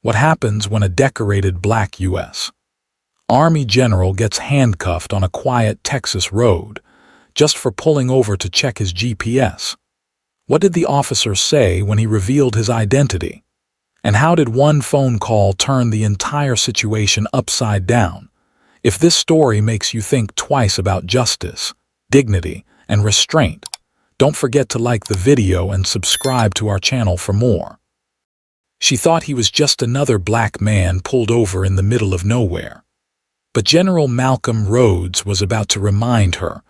What happens when a decorated Black U.S. Army general gets handcuffed on a quiet Texas road just for pulling over to check his GPS? What did the officer say when he revealed his identity? And how did one phone call turn the entire situation upside down? If this story makes you think twice about justice, dignity, and restraint, don't forget to like the video and subscribe to our channel for more. She thought he was just another black man pulled over in the middle of nowhere. But General Malcolm Rhodes was about to remind her,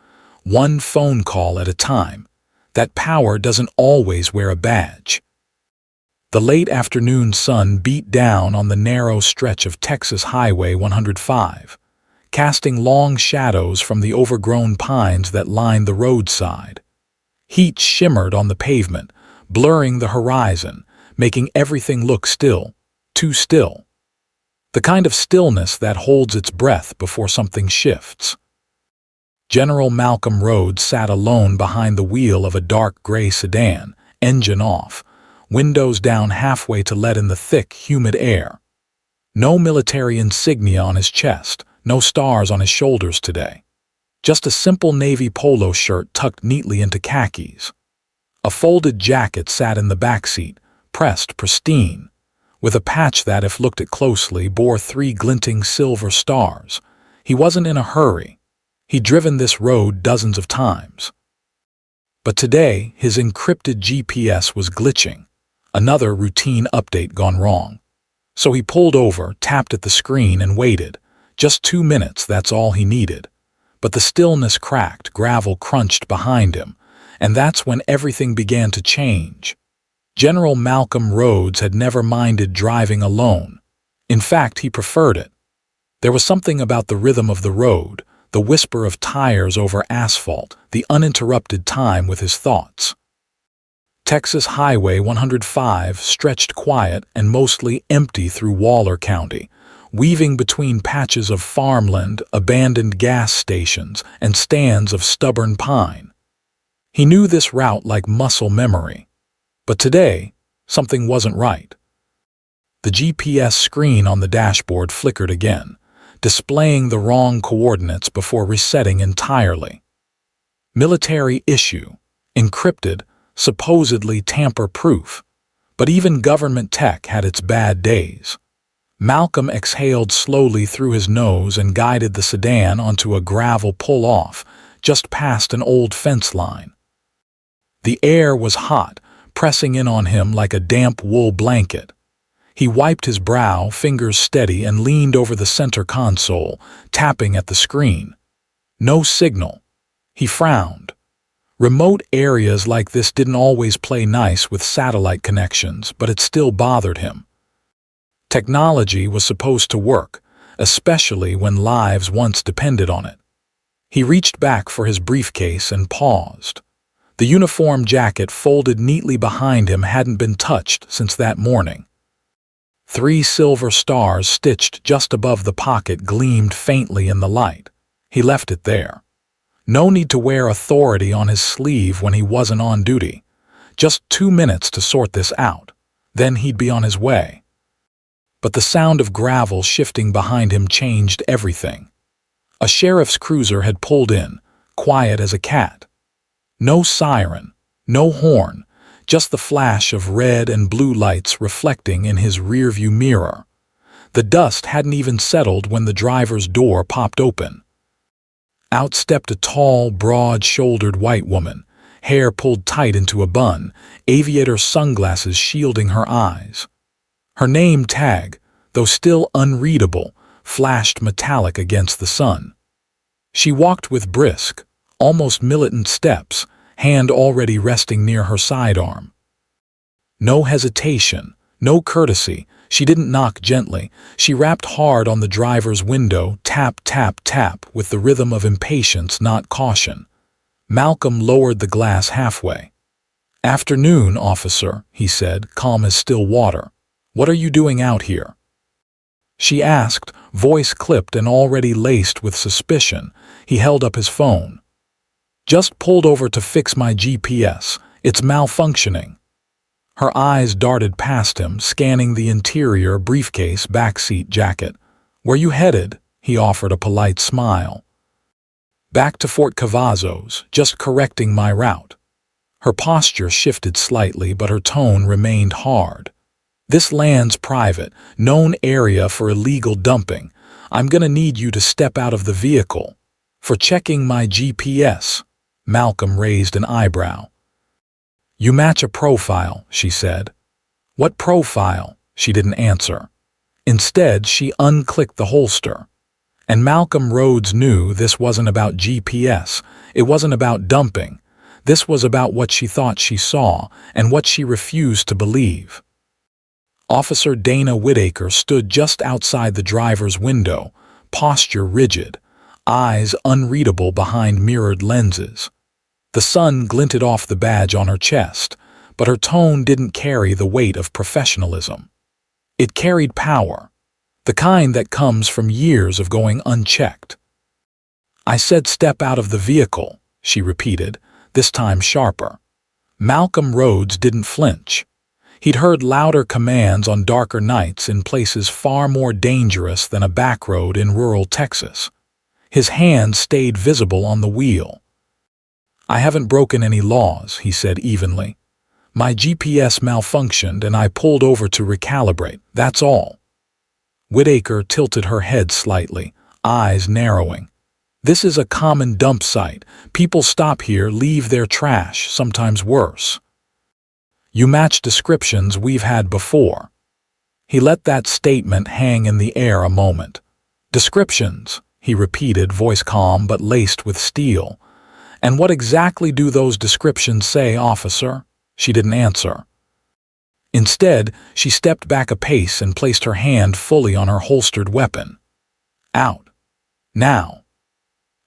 one phone call at a time, that power doesn't always wear a badge. The late afternoon sun beat down on the narrow stretch of Texas Highway 105, casting long shadows from the overgrown pines that lined the roadside. Heat shimmered on the pavement, blurring the horizon, making everything look still, too still. The kind of stillness that holds its breath before something shifts. General Malcolm Rhodes sat alone behind the wheel of a dark gray sedan, engine off, windows down halfway to let in the thick, humid air. No military insignia on his chest, no stars on his shoulders today. Just a simple navy polo shirt tucked neatly into khakis. A folded jacket sat in the backseat, pressed pristine, with a patch that, if looked at closely, bore 3 glinting silver stars. He wasn't in a hurry. He'd driven this road dozens of times. But today, his encrypted GPS was glitching, another routine update gone wrong. So he pulled over, tapped at the screen, and waited. Just 2 minutes, that's all he needed. But the stillness cracked, gravel crunched behind him, and that's when everything began to change. General Malcolm Rhodes had never minded driving alone. In fact, he preferred it. There was something about the rhythm of the road, the whisper of tires over asphalt, the uninterrupted time with his thoughts. Texas Highway 105 stretched quiet and mostly empty through Waller County, weaving between patches of farmland, abandoned gas stations, and stands of stubborn pine. He knew this route like muscle memory. But today, something wasn't right. The GPS screen on the dashboard flickered again, displaying the wrong coordinates before resetting entirely. Military issue, encrypted, supposedly tamper-proof, but even government tech had its bad days. Malcolm exhaled slowly through his nose and guided the sedan onto a gravel pull-off just past an old fence line. The air was hot, pressing in on him like a damp wool blanket. He wiped his brow, fingers steady, and leaned over the center console, tapping at the screen. No signal. He frowned. Remote areas like this didn't always play nice with satellite connections, but it still bothered him. Technology was supposed to work, especially when lives once depended on it. He reached back for his briefcase and paused. The uniform jacket folded neatly behind him hadn't been touched since that morning. 3 silver stars stitched just above the pocket gleamed faintly in the light. He left it there. No need to wear authority on his sleeve when he wasn't on duty. Just 2 minutes to sort this out. Then he'd be on his way. But the sound of gravel shifting behind him changed everything. A sheriff's cruiser had pulled in, quiet as a cat. No siren, no horn, just the flash of red and blue lights reflecting in his rearview mirror. The dust hadn't even settled when the driver's door popped open. Out stepped a tall, broad-shouldered white woman, hair pulled tight into a bun, aviator sunglasses shielding her eyes. Her name tag, though still unreadable, flashed metallic against the sun. She walked with brisk, almost militant steps, hand already resting near her sidearm. No hesitation, no courtesy. She didn't knock gently. She rapped hard on the driver's window, tap, tap, tap, with the rhythm of impatience, not caution. Malcolm lowered the glass halfway. "Afternoon, officer," he said, calm as still water. "What are you doing out here?" She asked, voice clipped and already laced with suspicion. He held up his phone. "Just pulled over to fix my GPS. It's malfunctioning." Her eyes darted past him, scanning the interior briefcase backseat jacket. "Where you headed?" He offered a polite smile. "Back to Fort Cavazos, just correcting my route." Her posture shifted slightly, but her tone remained hard. "This land's private, known area for illegal dumping. I'm gonna need you to step out of the vehicle." "For checking my GPS." Malcolm raised an eyebrow. "You match a profile," she said. "What profile?" She didn't answer. Instead, she unclicked the holster. And Malcolm Rhodes knew this wasn't about GPS. It wasn't about dumping. This was about what she thought she saw and what she refused to believe. Officer Dana Whitaker stood just outside the driver's window, posture rigid, eyes unreadable behind mirrored lenses. The sun glinted off the badge on her chest, but her tone didn't carry the weight of professionalism. It carried power, the kind that comes from years of going unchecked. "I said step out of the vehicle," she repeated, this time sharper. Malcolm Rhodes didn't flinch. He'd heard louder commands on darker nights in places far more dangerous than a back road in rural Texas. His hand stayed visible on the wheel. "I haven't broken any laws," he said evenly. "My GPS malfunctioned and I pulled over to recalibrate, that's all." Whitaker tilted her head slightly, eyes narrowing. "This is a common dump site. People stop here, leave their trash, sometimes worse. You match descriptions we've had before." He let that statement hang in the air a moment. "Descriptions," he repeated, voice calm but laced with steel. "And what exactly do those descriptions say, officer?" She didn't answer. Instead, she stepped back a pace and placed her hand fully on her holstered weapon. "Out. Now."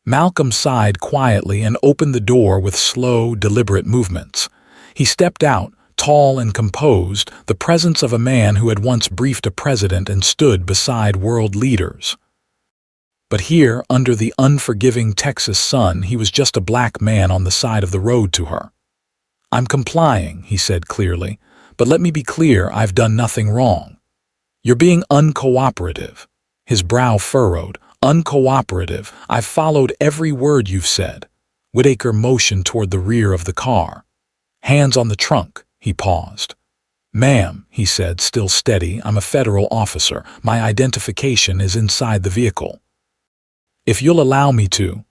Malcolm sighed quietly and opened the door with slow, deliberate movements. He stepped out, tall and composed, the presence of a man who had once briefed a president and stood beside world leaders. But here, under the unforgiving Texas sun, he was just a black man on the side of the road to her. "I'm complying," he said clearly, "but let me be clear, I've done nothing wrong." "You're being uncooperative." His brow furrowed. "Uncooperative. I've followed every word you've said." Whitaker motioned toward the rear of the car. "Hands on the trunk." He paused. "Ma'am," he said, still steady, "I'm a federal officer. My identification is inside the vehicle." "If you'll allow me to."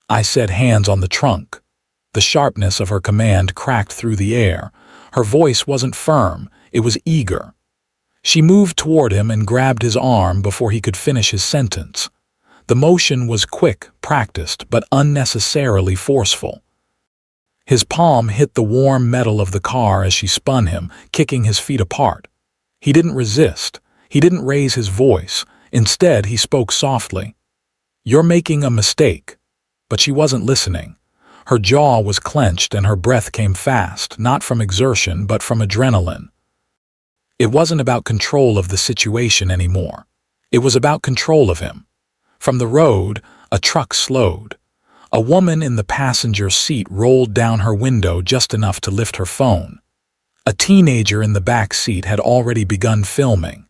I said, "Hands on the trunk." The sharpness of her command cracked through the air. Her voice wasn't firm, it was eager. She moved toward him and grabbed his arm before he could finish his sentence. The motion was quick, practiced, but unnecessarily forceful. His palm hit the warm metal of the car as she spun him, kicking his feet apart. He didn't resist. He didn't raise his voice. Instead, he spoke softly. "You're making a mistake." But she wasn't listening. Her jaw was clenched and her breath came fast, not from exertion, but from adrenaline. It wasn't about control of the situation anymore. It was about control of him. From the road, a truck slowed. A woman in the passenger seat rolled down her window just enough to lift her phone. A teenager in the back seat had already begun filming.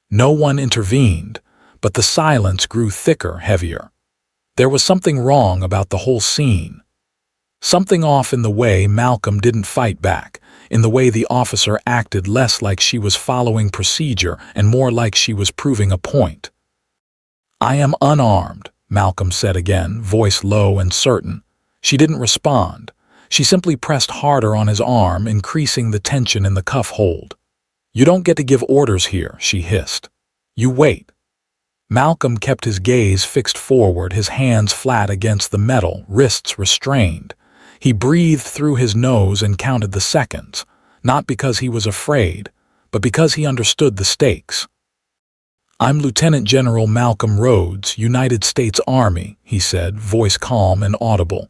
No one intervened, but the silence grew thicker, heavier. There was something wrong about the whole scene. Something off in the way Malcolm didn't fight back, in the way the officer acted less like she was following procedure and more like she was proving a point. "I am unarmed," Malcolm said again, voice low and certain. She didn't respond. She simply pressed harder on his arm, increasing the tension in the cuff hold. "You don't get to give orders here," she hissed. "You wait." Malcolm kept his gaze fixed forward, his hands flat against the metal, wrists restrained. He breathed through his nose and counted the seconds, not because he was afraid, but because he understood the stakes. "I'm Lieutenant General Malcolm Rhodes, United States Army," he said, voice calm and audible.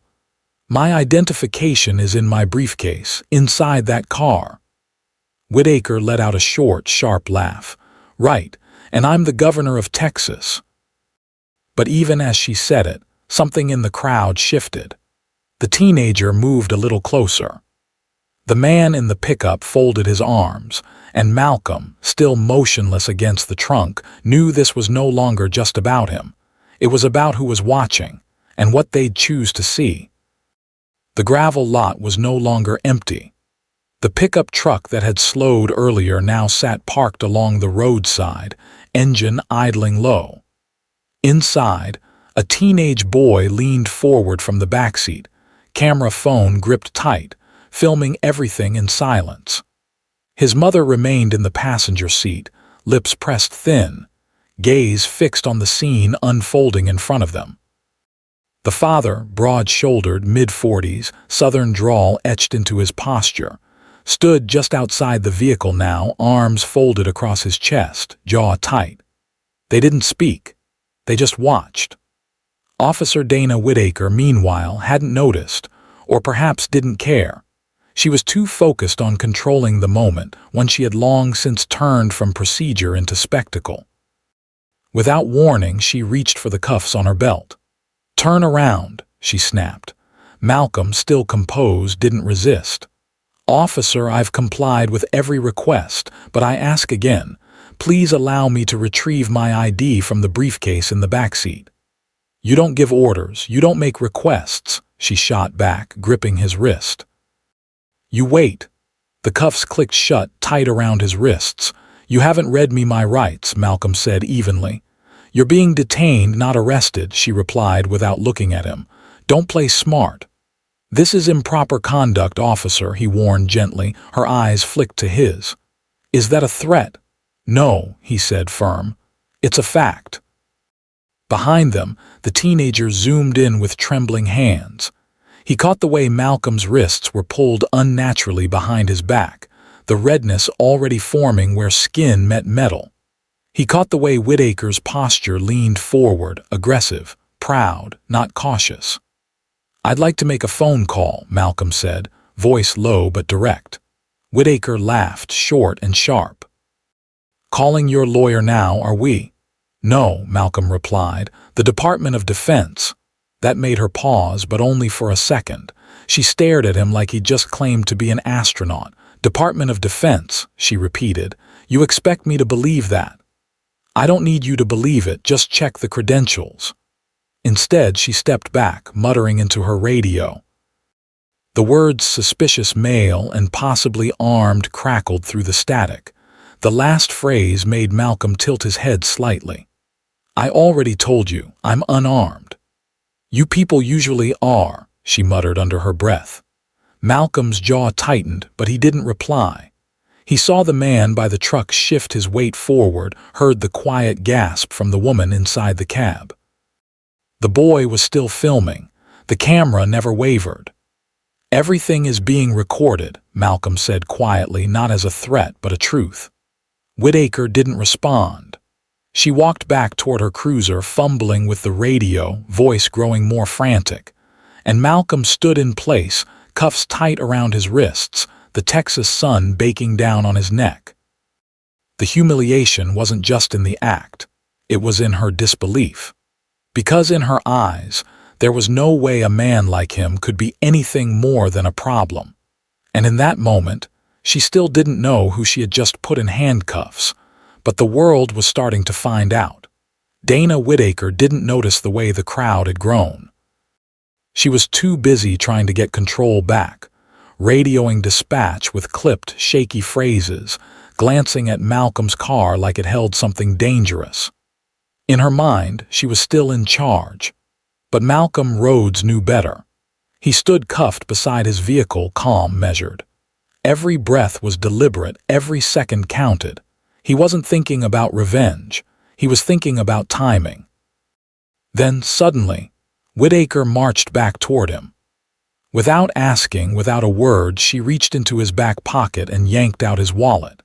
"My identification is in my briefcase, inside that car." Whitaker let out a short, sharp laugh. "Right, and I'm the governor of Texas." But even as she said it, something in the crowd shifted. The teenager moved a little closer. The man in the pickup folded his arms, and Malcolm, still motionless against the trunk, knew this was no longer just about him. It was about who was watching, and what they'd choose to see. The gravel lot was no longer empty. The pickup truck that had slowed earlier now sat parked along the roadside, engine idling low. Inside, a teenage boy leaned forward from the backseat, camera phone gripped tight, filming everything in silence. His mother remained in the passenger seat, lips pressed thin, gaze fixed on the scene unfolding in front of them. The father, broad-shouldered, mid-40s, southern drawl etched into his posture, stood just outside the vehicle now, arms folded across his chest, jaw tight. They didn't speak. They just watched. Officer Dana Whitaker, meanwhile, hadn't noticed, or perhaps didn't care. She was too focused on controlling the moment, one she had long since turned from procedure into spectacle. Without warning, she reached for the cuffs on her belt. "Turn around," she snapped. Malcolm, still composed, didn't resist. "Officer, I've complied with every request, but I ask again, please allow me to retrieve my ID from the briefcase in the backseat." "You don't give orders, you don't make requests," she shot back, gripping his wrist. "You wait." The cuffs clicked shut, tight around his wrists. "You haven't read me my rights," Malcolm said evenly. "You're being detained, not arrested," she replied without looking at him. "Don't play smart." "This is improper conduct, officer," he warned gently, her eyes flicked to his. "Is that a threat?" "No," he said, firm. "It's a fact." Behind them, the teenager zoomed in with trembling hands. He caught the way Malcolm's wrists were pulled unnaturally behind his back, the redness already forming where skin met metal. He caught the way Whitaker's posture leaned forward, aggressive, proud, not cautious. "I'd like to make a phone call," Malcolm said, voice low but direct. Whitaker laughed, short and sharp. "Calling your lawyer now, are we?" "No," Malcolm replied, "the Department of Defense." That made her pause, but only for a second. She stared at him like he'd just claimed to be an astronaut. "Department of Defense," she repeated. "You expect me to believe that?" "I don't need you to believe it, just check the credentials." Instead, she stepped back, muttering into her radio. The words "suspicious male" and "possibly armed" crackled through the static. The last phrase made Malcolm tilt his head slightly. "I already told you, I'm unarmed." "You people usually are," she muttered under her breath. Malcolm's jaw tightened, but he didn't reply. He saw the man by the truck shift his weight forward, heard the quiet gasp from the woman inside the cab. The boy was still filming. The camera never wavered. "Everything is being recorded," Malcolm said quietly, not as a threat but a truth. Whitaker didn't respond. She walked back toward her cruiser, fumbling with the radio, voice growing more frantic. And Malcolm stood in place, cuffs tight around his wrists, the Texas sun baking down on his neck. The humiliation wasn't just in the act. It was in her disbelief. Because in her eyes, there was no way a man like him could be anything more than a problem. And in that moment, she still didn't know who she had just put in handcuffs. But the world was starting to find out. Dana Whitaker didn't notice the way the crowd had grown. She was too busy trying to get control back, radioing dispatch with clipped, shaky phrases, glancing at Malcolm's car like it held something dangerous. In her mind, she was still in charge. But Malcolm Rhodes knew better. He stood cuffed beside his vehicle, calm, measured. Every breath was deliberate, every second counted. He wasn't thinking about revenge. He was thinking about timing. Then, suddenly, Whitaker marched back toward him. Without asking, without a word, she reached into his back pocket and yanked out his wallet.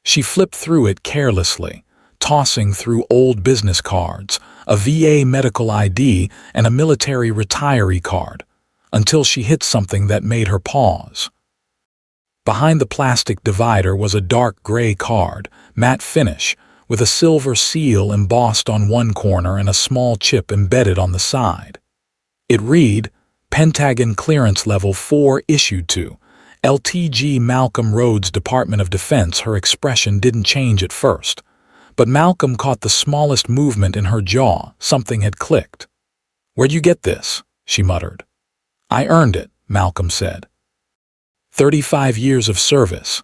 She flipped through it carelessly, tossing through old business cards, a VA medical ID, and a military retiree card, until she hit something that made her pause. Behind the plastic divider was a dark gray card, matte finish, with a silver seal embossed on one corner and a small chip embedded on the side. It read, "Pentagon Clearance Level 4 issued to," LTG Malcolm Rhodes, Department of Defense. Her expression didn't change at first, but Malcolm caught the smallest movement in her jaw. Something had clicked. "Where'd you get this?" she muttered. "I earned it," Malcolm said. 35 years of service.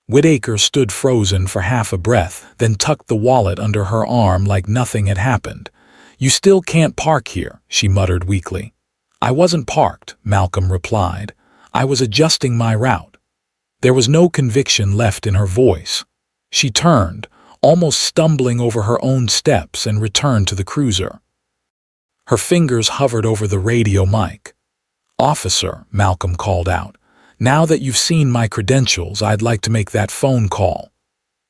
Whitaker stood frozen for half a breath, then tucked the wallet under her arm like nothing had happened. "You still can't park here," she muttered weakly. "I wasn't parked," Malcolm replied. "I was adjusting my route." There was no conviction left in her voice. She turned, almost stumbling over her own steps, and returned to the cruiser. Her fingers hovered over the radio mic. "Officer," Malcolm called out, "now that you've seen my credentials, I'd like to make that phone call."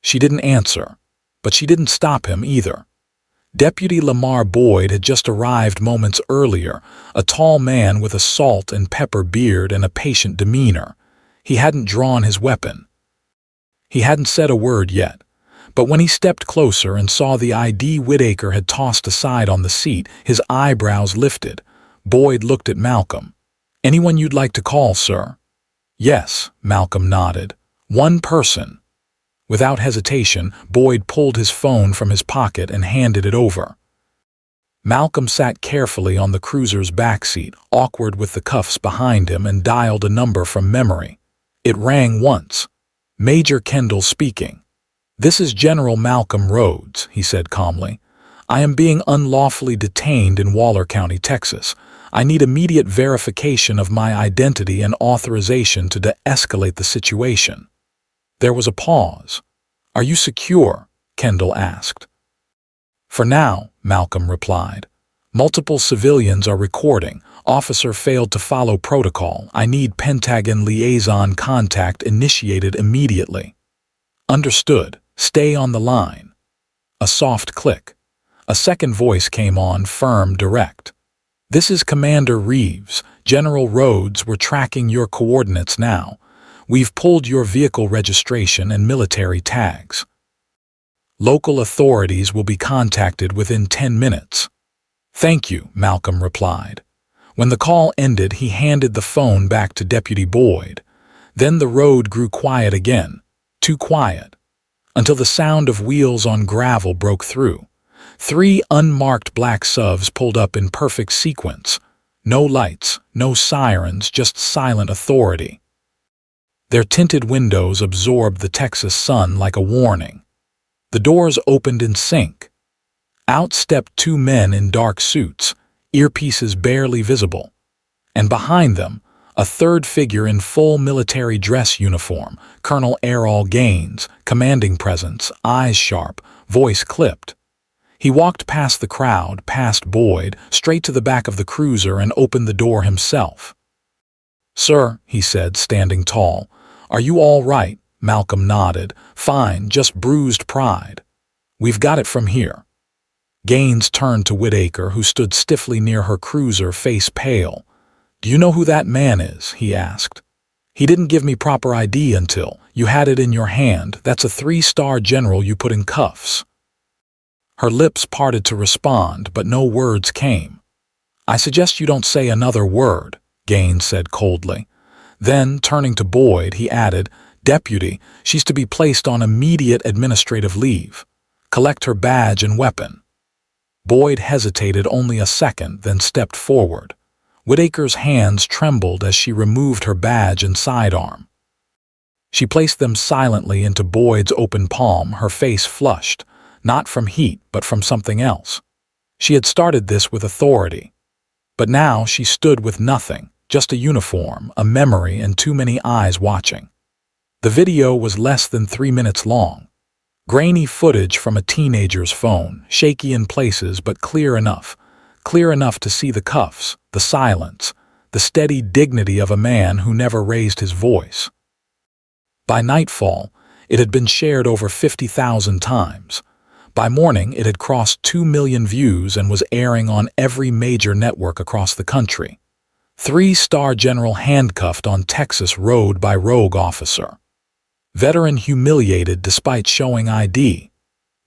She didn't answer, but she didn't stop him either. Deputy Lamar Boyd had just arrived moments earlier, a tall man with a salt and pepper beard and a patient demeanor. He hadn't drawn his weapon. He hadn't said a word yet, but when he stepped closer and saw the ID Whitaker had tossed aside on the seat, his eyebrows lifted. Boyd looked at Malcolm. "Anyone you'd like to call, sir?" "Yes," Malcolm nodded. "One person." Without hesitation, Boyd pulled his phone from his pocket and handed it over. Malcolm sat carefully on the cruiser's backseat, awkward with the cuffs behind him, and dialed a number from memory. It rang once. "Major Kendall speaking." "This is General Malcolm Rhodes," he said calmly. "I am being unlawfully detained in Waller County, Texas. I need immediate verification of my identity and authorization to de-escalate the situation." There was a pause. "Are you secure?" Kendall asked. "For now," Malcolm replied. "Multiple civilians are recording. Officer failed to follow protocol. I need Pentagon liaison contact initiated immediately." "Understood. Stay on the line." A soft click. A second voice came on, firm, direct. "This is Commander Reeves. General Rhodes, we're tracking your coordinates now. We've pulled your vehicle registration and military tags. Local authorities will be contacted within 10 minutes. "Thank you," Malcolm replied. When the call ended, he handed the phone back to Deputy Boyd. Then the road grew quiet again, too quiet, until the sound of wheels on gravel broke through. 3 unmarked black SUVs pulled up in perfect sequence. No lights, no sirens, just silent authority. Their tinted windows absorbed the Texas sun like a warning. The doors opened in sync. Out stepped 2 men in dark suits, earpieces barely visible. And behind them, a third figure in full military dress uniform, Colonel Errol Gaines, commanding presence, eyes sharp, voice clipped. He walked past the crowd, past Boyd, straight to the back of the cruiser and opened the door himself. "Sir," he said, standing tall. "Are you all right?" Malcolm nodded. "Fine, just bruised pride. We've got it from here." Gaines turned to Whitaker, who stood stiffly near her cruiser, face pale. "Do you know who that man is?" he asked. "He didn't give me proper ID until you had it in your hand. That's a 3-star general you put in cuffs." Her lips parted to respond, but no words came. "I suggest you don't say another word," Gaines said coldly. Then, turning to Boyd, he added, "Deputy, she's to be placed on immediate administrative leave. Collect her badge and weapon." Boyd hesitated only a second, then stepped forward. Whitaker's hands trembled as she removed her badge and sidearm. She placed them silently into Boyd's open palm, her face flushed, not from heat but from something else. She had started this with authority. But now she stood with nothing, just a uniform, a memory, and too many eyes watching. The video was less than 3 minutes long. Grainy footage from a teenager's phone, shaky in places but clear enough to see the cuffs, the silence, the steady dignity of a man who never raised his voice. By nightfall, it had been shared over 50,000 times. By morning, it had crossed 2 million views and was airing on every major network across the country. 3-star general handcuffed on Texas road by rogue officer. Veteran humiliated despite showing ID.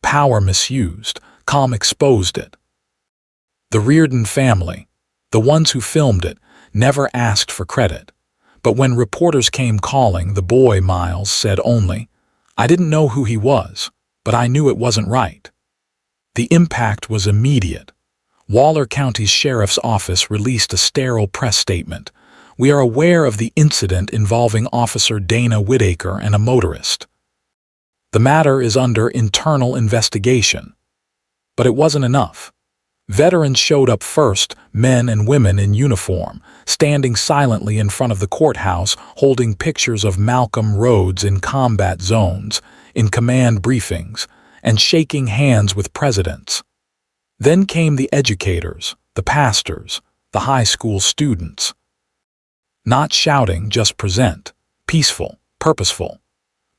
Power misused. Com exposed it. The Reardon family, the ones who filmed it, never asked for credit. But when reporters came calling, the boy, Miles, said only, "I didn't know who he was, but I knew it wasn't right." The impact was immediate. Waller County's Sheriff's Office released a sterile press statement. "We are aware of the incident involving Officer Dana Whitaker and a motorist. The matter is under internal investigation." But it wasn't enough. Veterans showed up first, men and women in uniform, standing silently in front of the courthouse, holding pictures of Malcolm Rhodes in combat zones, in command briefings, and shaking hands with presidents. Then came the educators, the pastors, the high school students. Not shouting, just present, peaceful, purposeful.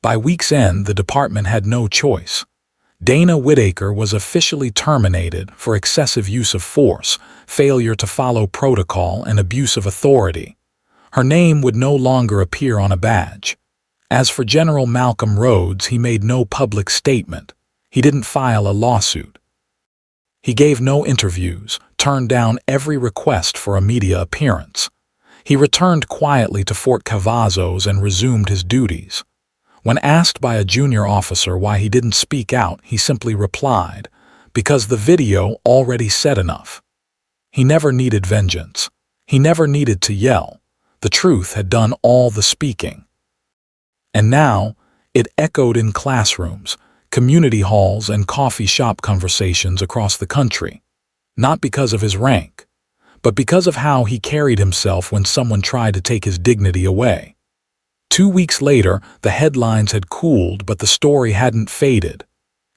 By week's end, the department had no choice. Dana Whitaker was officially terminated for excessive use of force, failure to follow protocol, and abuse of authority. Her name would no longer appear on a badge. As for General Malcolm Rhodes, he made no public statement. He didn't file a lawsuit. He gave no interviews, turned down every request for a media appearance. He returned quietly to Fort Cavazos and resumed his duties. When asked by a junior officer why he didn't speak out, he simply replied, "Because the video already said enough." He never needed vengeance. He never needed to yell. The truth had done all the speaking. And now, it echoed in classrooms, community halls, and coffee shop conversations across the country. Not because of his rank, but because of how he carried himself when someone tried to take his dignity away. 2 weeks later, the headlines had cooled, but the story hadn't faded.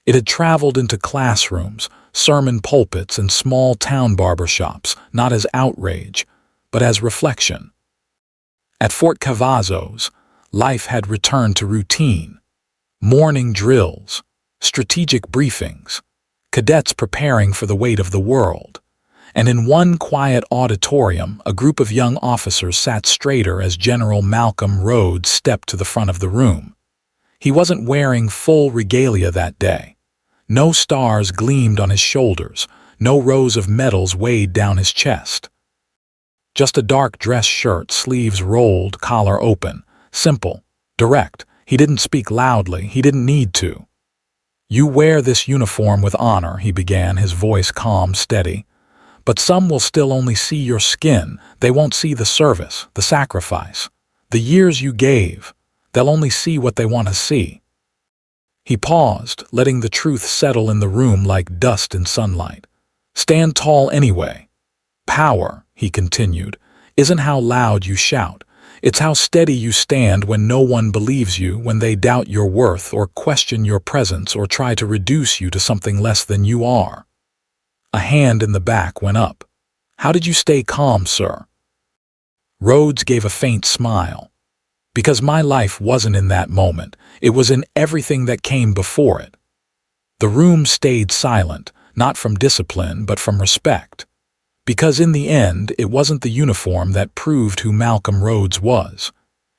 It had traveled into classrooms, sermon pulpits, and small-town barbershops, not as outrage, but as reflection. At Fort Cavazos, life had returned to routine. Morning drills, strategic briefings, cadets preparing for the weight of the world. And in one quiet auditorium, a group of young officers sat straighter as General Malcolm Rhodes stepped to the front of the room. He wasn't wearing full regalia that day. No stars gleamed on his shoulders, no rows of medals weighed down his chest. Just a dark dress shirt, sleeves rolled, collar open, simple, direct. He didn't speak loudly, he didn't need to. "You wear this uniform with honor," he began, his voice calm, steady. "But some will still only see your skin. They won't see the service, the sacrifice, the years you gave. They'll only see what they want to see." He paused, letting the truth settle in the room like dust in sunlight. "Stand tall anyway. Power," he continued, "isn't how loud you shout. It's how steady you stand when no one believes you, when they doubt your worth or question your presence or try to reduce you to something less than you are." A hand in the back went up. "How did you stay calm, sir?" Rhodes gave a faint smile. "Because my life wasn't in that moment. It was in everything that came before it." The room stayed silent, not from discipline, but from respect. Because in the end, it wasn't the uniform that proved who Malcolm Rhodes was.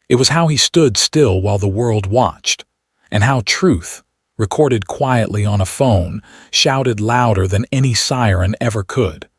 It was how he stood still while the world watched, and how truth, recorded quietly on a phone, shouted louder than any siren ever could.